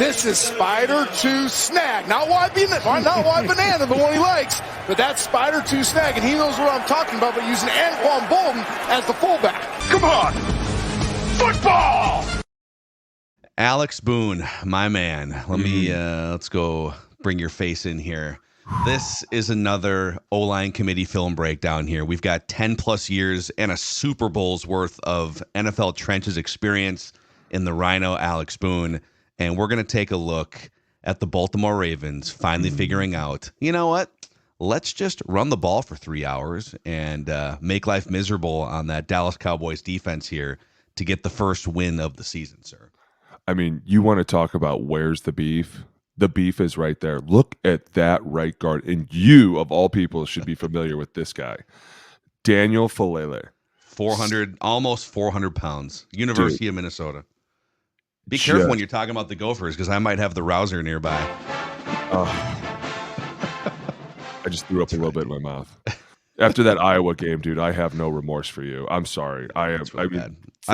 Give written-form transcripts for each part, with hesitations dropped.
This is Spider to snag. Not wide banana, the one he likes, but that's Spider to snag, and he knows what I'm talking about, but using Anquan Bolden as the fullback. Come on! Football! Alex Boone, my man. Let's go bring your face in here. This is another O-line committee film breakdown here. We've got 10 plus years and a Super Bowl's worth of NFL trenches experience in the Rhino, Alex Boone. And we're going to take a look at the Baltimore Ravens finally figuring out, you know what? Let's just run the ball for 3 hours and make life miserable on that Dallas Cowboys defense here to get the first win of the season, sir. I mean, you want to talk about where's the beef? The beef is right there. Look at that right guard. And you, of all people, should be familiar with this guy. Daniel Falele. 400, almost 400 pounds. University of Minnesota. Be careful when you're talking about the Gophers, because I might have the Rouser nearby. I just threw up a little bit in my mouth. After that Iowa game, dude, I have no remorse for you. I'm sorry. I've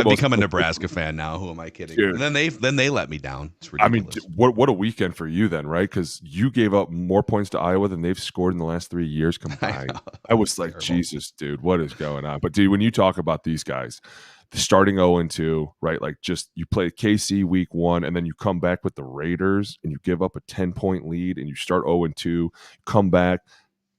become a Nebraska fan now. Who am I kidding? Dude. And then they let me down. It's ridiculous. I mean, what a weekend for you then, right? Because you gave up more points to Iowa than they've scored in the last 3 years combined. I was like, terrible. Jesus, dude, what is going on? But dude, when you talk about these guys, starting 0-2, right? Like just you play KC week 1 and then you come back with the Raiders and you give up a 10-point lead and you start 0-2, come back.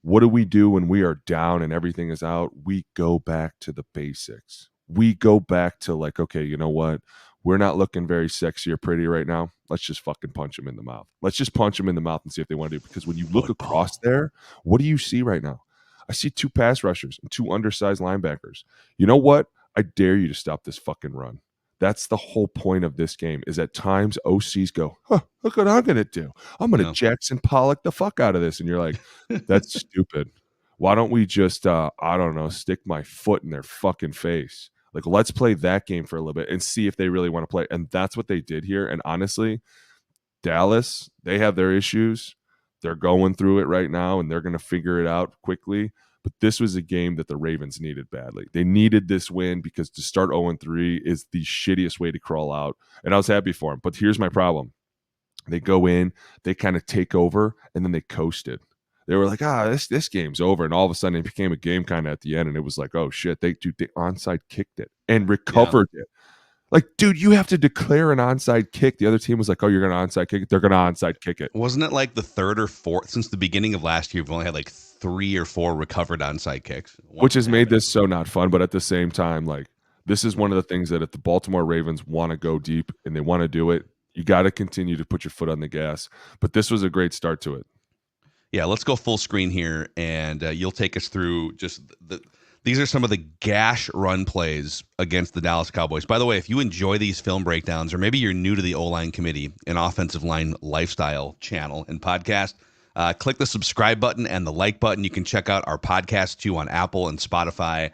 What do we do when we are down and everything is out? We go back to the basics. We go back to like, okay, you know what? We're not looking very sexy or pretty right now. Let's just fucking punch them in the mouth. Let's just punch them in the mouth and see if they want to do it. Because when you look across there, what do you see right now? I see 2 pass rushers and 2 undersized linebackers. You know what? I dare you to stop this fucking run. That's the whole point of this game, is at times OCs go, look what I'm going to do. I'm going to Jackson Pollock the fuck out of this. And you're like, that's stupid. Why don't we just, stick my foot in their fucking face? Like, let's play that game for a little bit and see if they really want to play. And that's what they did here. And honestly, Dallas, they have their issues. They're going through it right now, and they're going to figure it out quickly. But this was a game that the Ravens needed badly. They needed this win because to start 0-3 is the shittiest way to crawl out. And I was happy for them. But here's my problem. They go in, they kind of take over, and then they coasted. They were like, this game's over. And all of a sudden it became a game kind of at the end. And it was like, oh, shit, they onside kicked it and recovered it. Like, dude, you have to declare an onside kick. The other team was like, oh, you're going to onside kick it. They're going to onside kick it. Wasn't it like the third or fourth? Since the beginning of last year, we've only had like 3 or 4 recovered onside kicks. Which has made this so not fun. But at the same time, like, this is one of the things that if the Baltimore Ravens want to go deep and they want to do it, you got to continue to put your foot on the gas. But this was a great start to it. Yeah, let's go full screen here, and you'll take us through just these are some of the gash run plays against the Dallas Cowboys. By the way, if you enjoy these film breakdowns, or maybe you're new to the O-Line Committee, an offensive line lifestyle channel and podcast, click the subscribe button and the like button. You can check out our podcast too on Apple and Spotify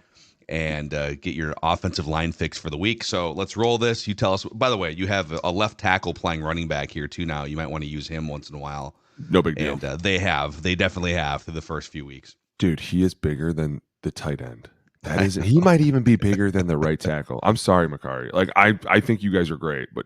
and get your offensive line fix for the week. So let's roll this. You tell us. By the way, you have a left tackle playing running back here too now. You might want to use him once in a while. No big deal. And they definitely have through the first few weeks. Dude, he is bigger than the tight end. That is, he might even be bigger than the right tackle. I'm sorry, Makari. Like, I think you guys are great, but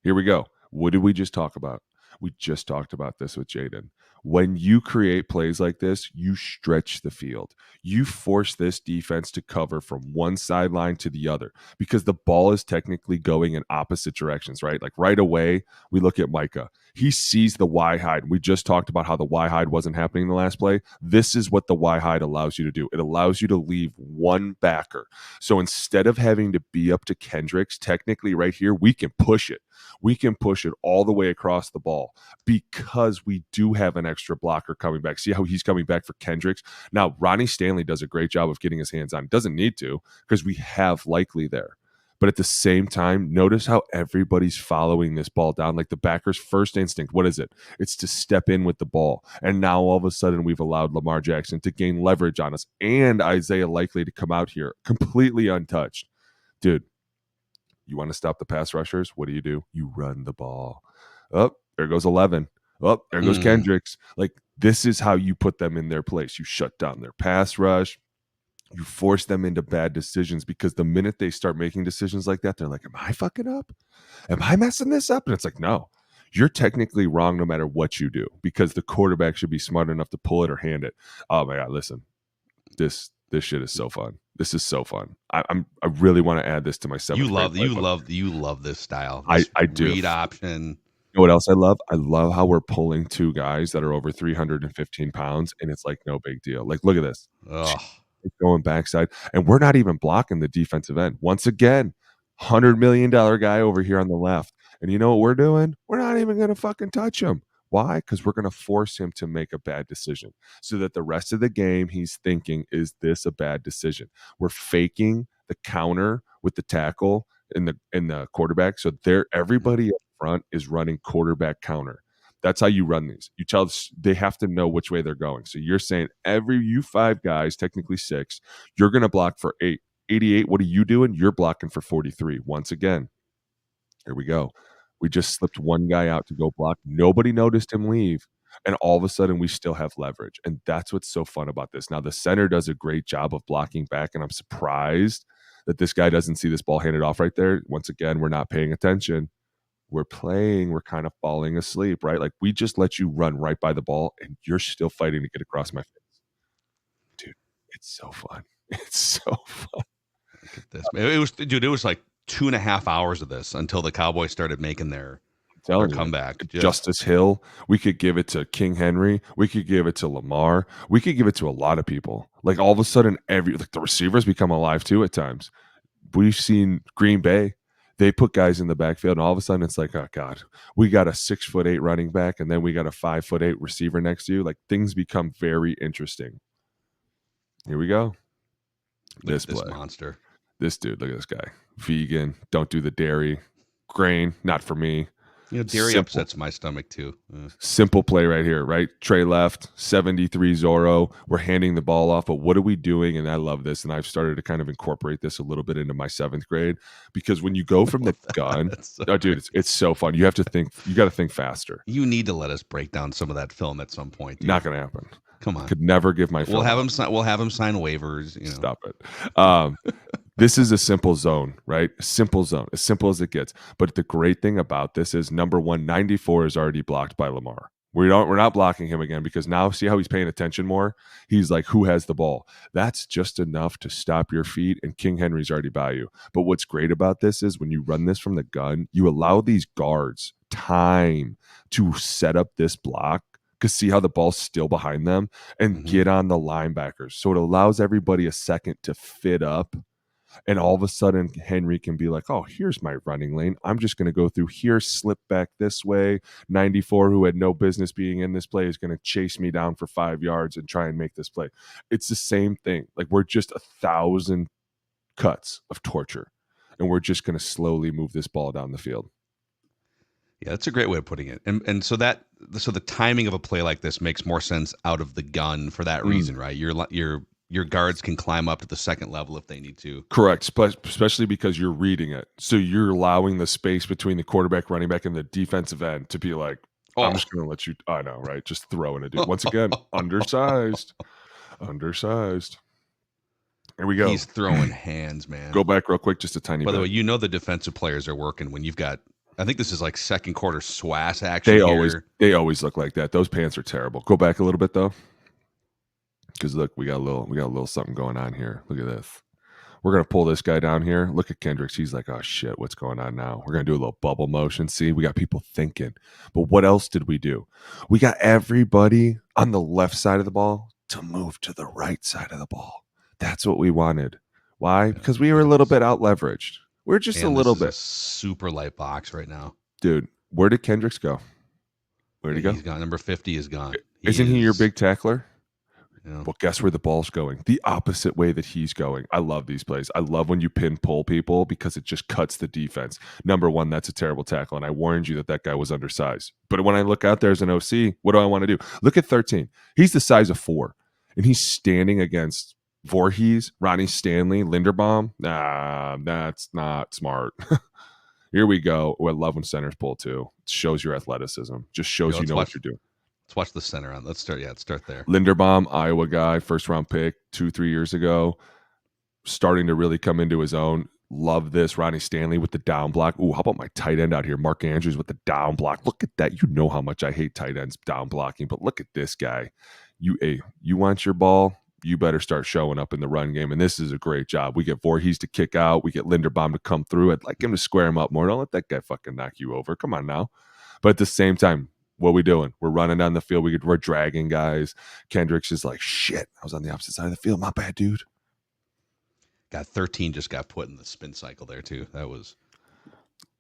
here we go. What did we just talk about? We just talked about this with Jaden. When you create plays like this, you stretch the field. You force this defense to cover from one sideline to the other because the ball is technically going in opposite directions, right? Like right away, we look at Micah. He sees the Y hide. We just talked about how the Y hide wasn't happening in the last play. This is what the Y hide allows you to do. It allows you to leave one backer. So instead of having to be up to Kendricks, technically right here, we can push it. We can push it all the way across the ball because we do have an extra blocker coming back. See how he's coming back for Kendricks? Now, Ronnie Stanley does a great job of getting his hands on. Doesn't need to because we have Likely there. But at the same time, notice how everybody's following this ball down. Like the backer's first instinct, what is it? It's to step in with the ball. And now all of a sudden we've allowed Lamar Jackson to gain leverage on us and Isaiah Likely to come out here completely untouched. Dude, you want to stop the pass rushers? What do? You run the ball. Oh, there goes 11. Oh, there goes Kendricks. Like, this is how you put them in their place. You shut down their pass rush. You force them into bad decisions because the minute they start making decisions like that, they're like, am I fucking up? Am I messing this up? And it's like, no, you're technically wrong no matter what you do, because the quarterback should be smart enough to pull it or hand it. Oh my God, listen, this shit is so fun. This is so fun. I really want to add this to my seventh grade playbook. You love this style. This I do. read option. You know what else I love? I love how we're pulling two guys that are over 315 pounds, and it's like no big deal. Like, look at this. Ugh. It's going backside, and we're not even blocking the defensive end. Once again, $100 million guy over here on the left. And you know what we're doing? We're not even going to fucking touch him. Why? Because we're going to force him to make a bad decision, so that the rest of the game he's thinking, is this a bad decision? We're faking the counter with the tackle in the quarterback. So everybody up front is running quarterback counter. That's how you run these. You tell they have to know which way they're going. So you're saying you 5 guys, technically 6, you're going to block for 8. 88, what are you doing? You're blocking for 43. Once again, here we go. We just slipped one guy out to go block. Nobody noticed him leave. And all of a sudden, we still have leverage. And that's what's so fun about this. Now, the center does a great job of blocking back, and I'm surprised that this guy doesn't see this ball handed off right there. Once again, we're not paying attention. We're playing. We're kind of falling asleep, right? Like, we just let you run right by the ball, and you're still fighting to get across my face. Dude, it's so fun. It's so fun. Look at this. It was like 2.5 hours of this until the Cowboys started making their comeback. Justice Hill. We could give it to King Henry. We could give it to Lamar. We could give it to a lot of people. Like, all of a sudden, the receivers become alive too at times. We've seen Green Bay. They put guys in the backfield, and all of a sudden it's like, oh God, we got a 6'8" running back, and then we got a 5'8" receiver next to you. Like, things become very interesting. Here we go. This monster. This dude, look at this guy. Vegan, don't do the dairy. Grain, not for me. Dairy upsets my stomach too. Simple play right here, right? Trey left, 73 Zorro. We're handing the ball off, but what are we doing? And I love this, and I've started to kind of incorporate this a little bit into my 7th grade, because when you go from the gun, dude, it's so fun. You have to think. You got to think faster. You need to let us break down some of that film at some point. Dude. Not going to happen. Come on. Could never give my film. We'll have him sign waivers. You know. Stop it. This is a simple zone, right? Simple zone, as simple as it gets. But the great thing about this is, number one, 94 is already blocked by Lamar. We're not blocking him again, because now see how he's paying attention more? He's like, who has the ball? That's just enough to stop your feet, and King Henry's already by you. But what's great about this is, when you run this from the gun, you allow these guards time to set up this block, because see how the ball's still behind them, and get on the linebackers. So it allows everybody a second to fit up. And all of a sudden, Henry can be like, oh, here's my running lane. I'm just going to go through here, slip back this way. 94, who had no business being in this play, is going to chase me down for 5 yards and try and make this play. It's the same thing. Like, we're just 1,000 cuts of torture, and we're just going to slowly move this ball down the field. Yeah, that's a great way of putting it. And so the timing of a play like this makes more sense out of the gun for that reason, right? Your guards can climb up to the second level if they need to. Correct, especially because you're reading it. So you're allowing the space between the quarterback, running back, and the defensive end to be like, I'm just going to let you, I know, right? Just throw in a dude. Once again, undersized. Here we go. He's throwing hands, man. Go back real quick, just a tiny bit. By the way, the defensive players are working when you've got, I think this is like second quarter swass action. They always look like that. Those pants are terrible. Go back a little bit, though. Because look, we got a little something going on here. Look at this. We're gonna pull this guy down here. Look at Kendricks. He's like, oh shit, what's going on now? We're gonna do a little bubble motion. See, we got people thinking. But what else did we do? We got everybody on the left side of the ball to move to the right side of the ball. That's what we wanted. Why? Because we were a little bit out leveraged. We're just a little bit. Super light box right now, dude. Where did Kendricks go? Where'd he go? He's gone. Number 50 is gone. Isn't he your big tackler? Yeah. Well, guess where the ball's going? The opposite way that he's going. I love these plays. I love when you pin pull people, because it just cuts the defense. Number one, that's a terrible tackle, and I warned you that guy was undersized. But when I look out there as an OC, what do I want to do? Look at 13. He's the size of 4, and he's standing against Voorhees, Ronnie Stanley, Linderbaum. Nah, that's not smart. Here we go. Oh, I love when centers pull too. It shows your athleticism. Just shows you know what you're doing. Let's watch the center on. Let's start there. Linderbaum, Iowa guy, first round pick 2-3 years ago, starting to really come into his own. Love this. Ronnie Stanley with the down block. Ooh, how about my tight end out here? Mark Andrews with the down block. Look at that. You know how much I hate tight ends down blocking, but look at this guy. You want your ball? You better start showing up in the run game. And this is a great job. We get Voorhees to kick out. We get Linderbaum to come through. I'd like him to square him up more. Don't let that guy fucking knock you over. Come on now. But at the same time, what are we doing? We're running down the field. We're dragging guys. Kendricks is like, shit, I was on the opposite side of the field. My bad, dude. Got 13 just got put in the spin cycle there too. That was.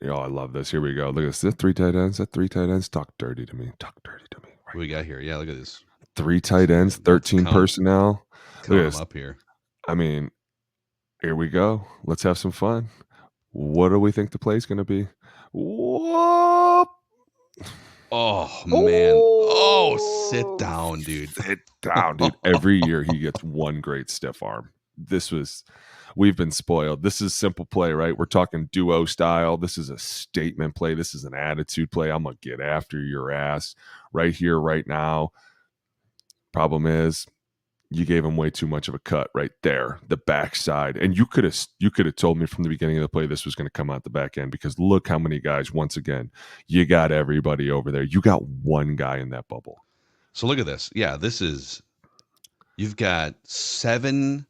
I love this. Here we go. Look at this. Is that 3 tight ends? That 3 tight ends? Talk dirty to me. Talk dirty to me. Right. What we got here? Yeah, look at this. 3 tight ends, 13 personnel. Count them up here. I mean, here we go. Let's have some fun. What do we think the play's going to be? Whoop. Oh, man. Oh, sit down, dude. Sit down, dude. Every year he gets one great stiff arm. We've been spoiled. This is simple play, right? We're talking duo style. This is a statement play. This is an attitude play. I'm going to get after your ass right here, right now. Problem is, you gave him way too much of a cut right there, the backside. And you could have told me from the beginning of the play this was going to come out the back end, because look how many guys, once again, you got everybody over there. You got one guy in that bubble. So look at this. Yeah, you've got 7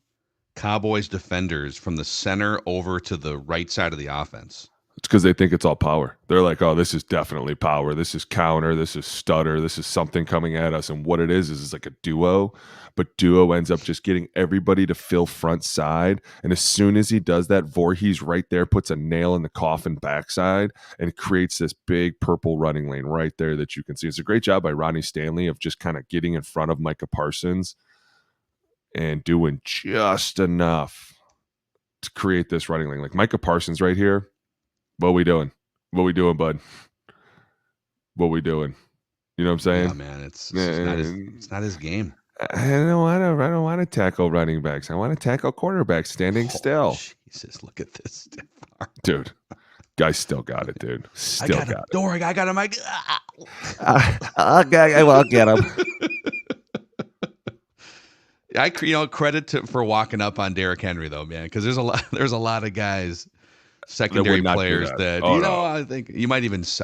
Cowboys defenders from the center over to the right side of the offense. It's because they think it's all power. They're like, oh, this is definitely power. This is counter. This is stutter. This is something coming at us. And what it is like a duo. But duo ends up just getting everybody to fill front side. And as soon as he does that, Voorhees right there puts a nail in the coffin backside and creates this big purple running lane right there that you can see. It's a great job by Ronnie Stanley of just kind of getting in front of Micah Parsons and doing just enough to create this running lane. Like Micah Parsons right here. What we doing? What we doing, bud? What we doing? You know what I'm saying? Yeah, man, it's not his game. I don't want to tackle running backs. I want to tackle quarterbacks standing still. Jesus, look at this stiff arm. Dude. Guy still got it, dude. Still got it. Don't worry, I got him. I will get him. Credit for walking up on Derrick Henry though, man, because there's a lot of guys, secondary players that I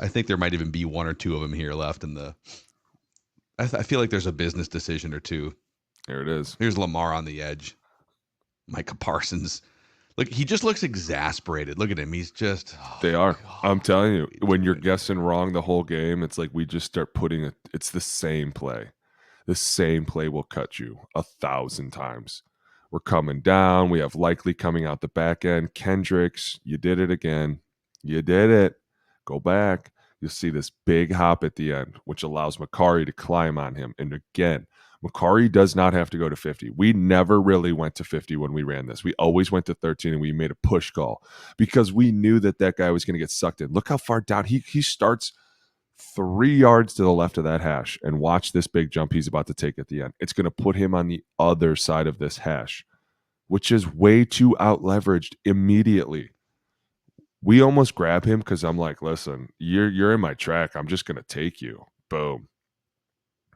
think there might even be 1 or 2 of them here left in the. I feel like there's a business decision or two. There it is. Here's Lamar on the edge. Micah Parsons. Look, he just looks exasperated. Look at him. He's just. They are. God. I'm telling you, when you're guessing wrong the whole game, it's like we just start putting it. It's the same play. The same play will cut you 1,000 times. We're coming down. We have Likely coming out the back end. Kendricks, you did it again. You did it. Go back. You'll see this big hop at the end, which allows Makari to climb on him. And again, Makari does not have to go to 50. We never really went to 50 when we ran this. We always went to 13, and we made a push call because we knew that guy was going to get sucked in. Look how far down. He starts 3 yards to the left of that hash, and watch this big jump he's about to take at the end. It's going to put him on the other side of this hash, which is way too out leveraged immediately. We almost grab him because I'm like, listen, you're in my track. I'm just going to take you. Boom.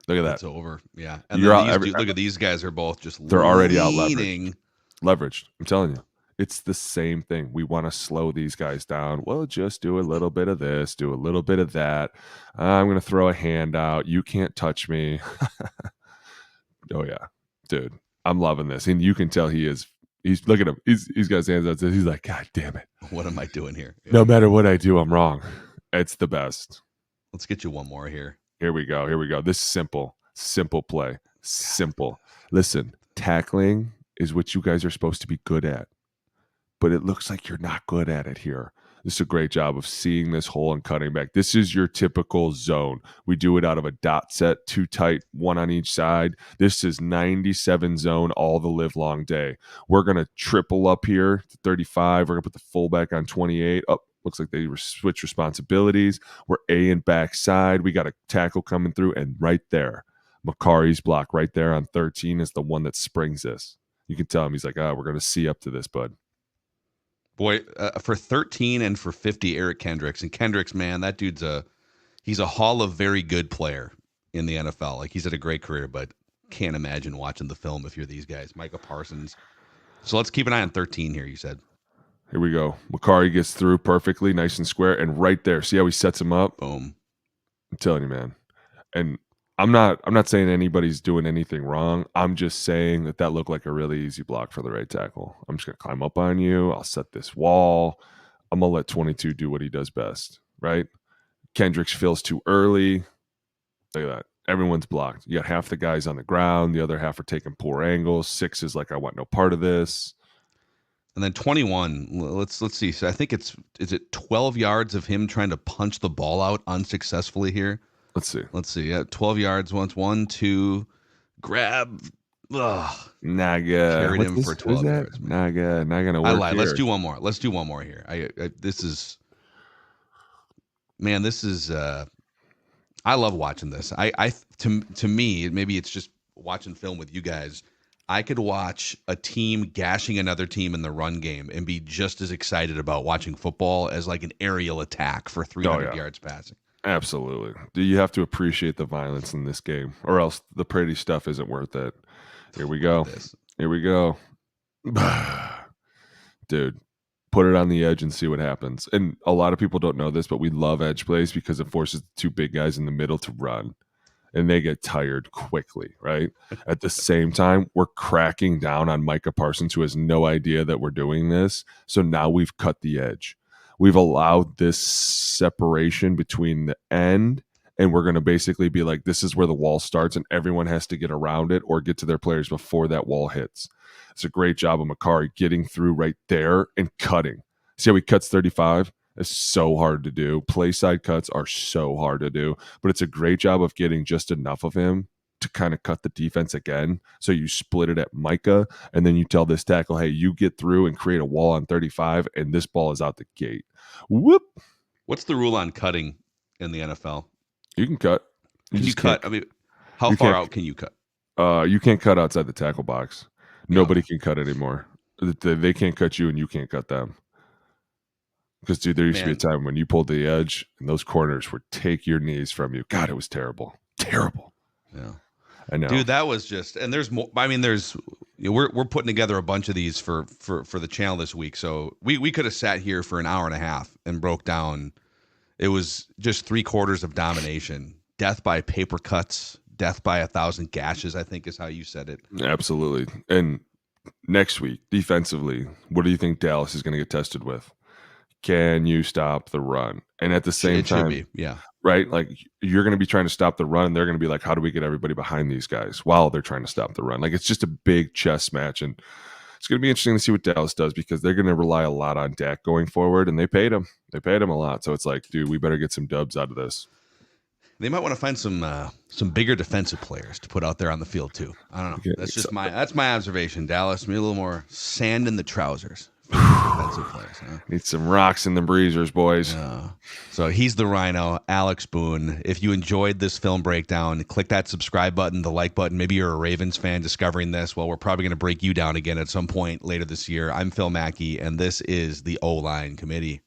Look at that. It's over. Yeah. And look at these guys are both just they're already out leveraged. I'm telling you. It's the same thing. We want to slow these guys down. Well, just do a little bit of this, do a little bit of that. I'm going to throw a hand out. You can't touch me. Oh, yeah. Dude, I'm loving this. And you can tell he's look at him. He's got his hands out. He's like, God damn it. What am I doing here? No matter what I do, I'm wrong. It's the best. Let's get you one more here. Here we go. This simple play. Simple. Listen, tackling is what you guys are supposed to be good at. But it looks like you're not good at it here. This is a great job of seeing this hole and cutting back. This is your typical zone. We do it out of a dot set, 2 tight, 1 on each side. This is 97 zone all the live long day. We're going to triple up here to 35. We're going to put the fullback on 28. Oh, looks like they switch responsibilities. We're A and backside. We got a tackle coming through, and right there, Makari's block right there on 13 is the one that springs this. You can tell him, he's like, we're going to see up to this, bud. Boy, for 13 and for 50, Eric Kendricks. And Kendricks, man, that dude's he's a Hall of Very Good player in the NFL. Like, he's had a great career, but can't imagine watching the film if you're these guys. Micah Parsons. So let's keep an eye on 13 here, you said. Here we go. Macari gets through perfectly, nice and square, and right there. See how he sets him up? Boom. I'm telling you, man. And I'm not saying anybody's doing anything wrong. I'm just saying that looked like a really easy block for the right tackle. I'm just going to climb up on you. I'll set this wall. I'm going to let 22 do what he does best, right? Kendricks feels too early. Look at that. Everyone's blocked. You got half the guys on the ground. The other half are taking poor angles. 6 is like, I want no part of this. And then 21, let's see. So I think is it 12 yards of him trying to punch the ball out unsuccessfully here? Let's see. Yeah, 12 yards once. 1, 2, grab. Ugh. Naga. Carried him for 12 yards. Naga. Not gonna work. I lied. Here. Let's do one more here. This is I love watching this. To me, maybe it's just watching film with you guys. I could watch a team gashing another team in the run game and be just as excited about watching football as like an aerial attack for 300 yards passing. Absolutely. You have to appreciate the violence in this game, or else the pretty stuff isn't worth it. Here we go. Here we go. Dude, put it on the edge and see what happens. And a lot of people don't know this, but we love edge plays because it forces the 2 big guys in the middle to run. And they get tired quickly, right? At the same time, we're cracking down on Micah Parsons, who has no idea that we're doing this. So now we've cut the edge. We've allowed this separation between the end, and we're going to basically be like, this is where the wall starts, and everyone has to get around it or get to their players before that wall hits. It's a great job of Macari getting through right there and cutting. See how he cuts 35? It's so hard to do. Play side cuts are so hard to do, but it's a great job of getting just enough of him to kind of cut the defense again. So you split it at Micah, and then you tell this tackle, hey, you get through and create a wall on 35, and this ball is out the gate. Whoop. What's the rule on cutting in the NFL? You can cut. Can you cut? I mean, how far out can you cut? You can't cut outside the tackle box. Nobody can cut anymore. They can't cut you, and you can't cut them. Because, dude, there used to be a time when you pulled the edge and those corners would take your knees from you. God, it was terrible. Terrible. Yeah. I know. Dude, that was just, and there's more. I mean, we're putting together a bunch of these for the channel this week. So we could have sat here for an hour and a half and broke down. It was just 3/4 of domination. Death by paper cuts, death by 1,000 gashes, I think is how you said it. Absolutely. And next week, defensively, what do you think Dallas is going to get tested with? Can you stop the run? And at the same time, should be, yeah, right? Like, you're going to be trying to stop the run, and they're going to be like, how do we get everybody behind these guys while they're trying to stop the run? Like, it's just a big chess match, and it's going to be interesting to see what Dallas does because they're going to rely a lot on Dak going forward, and they paid him. They paid him a lot. So it's like, dude, we better get some dubs out of this. They might want to find some bigger defensive players to put out there on the field too. I don't know. Yeah, that's just my observation. Dallas, maybe a little more sand in the trousers. Defensive players. Huh? Need some rocks in the breezers, boys. So he's the Rhino, Alex Boone. If you enjoyed this film breakdown, click that subscribe button, the like button. Maybe you're a Ravens fan discovering this. Well, we're probably going to break you down again at some point later this year. I'm Phil Mackey, and this is the O-Line Committee.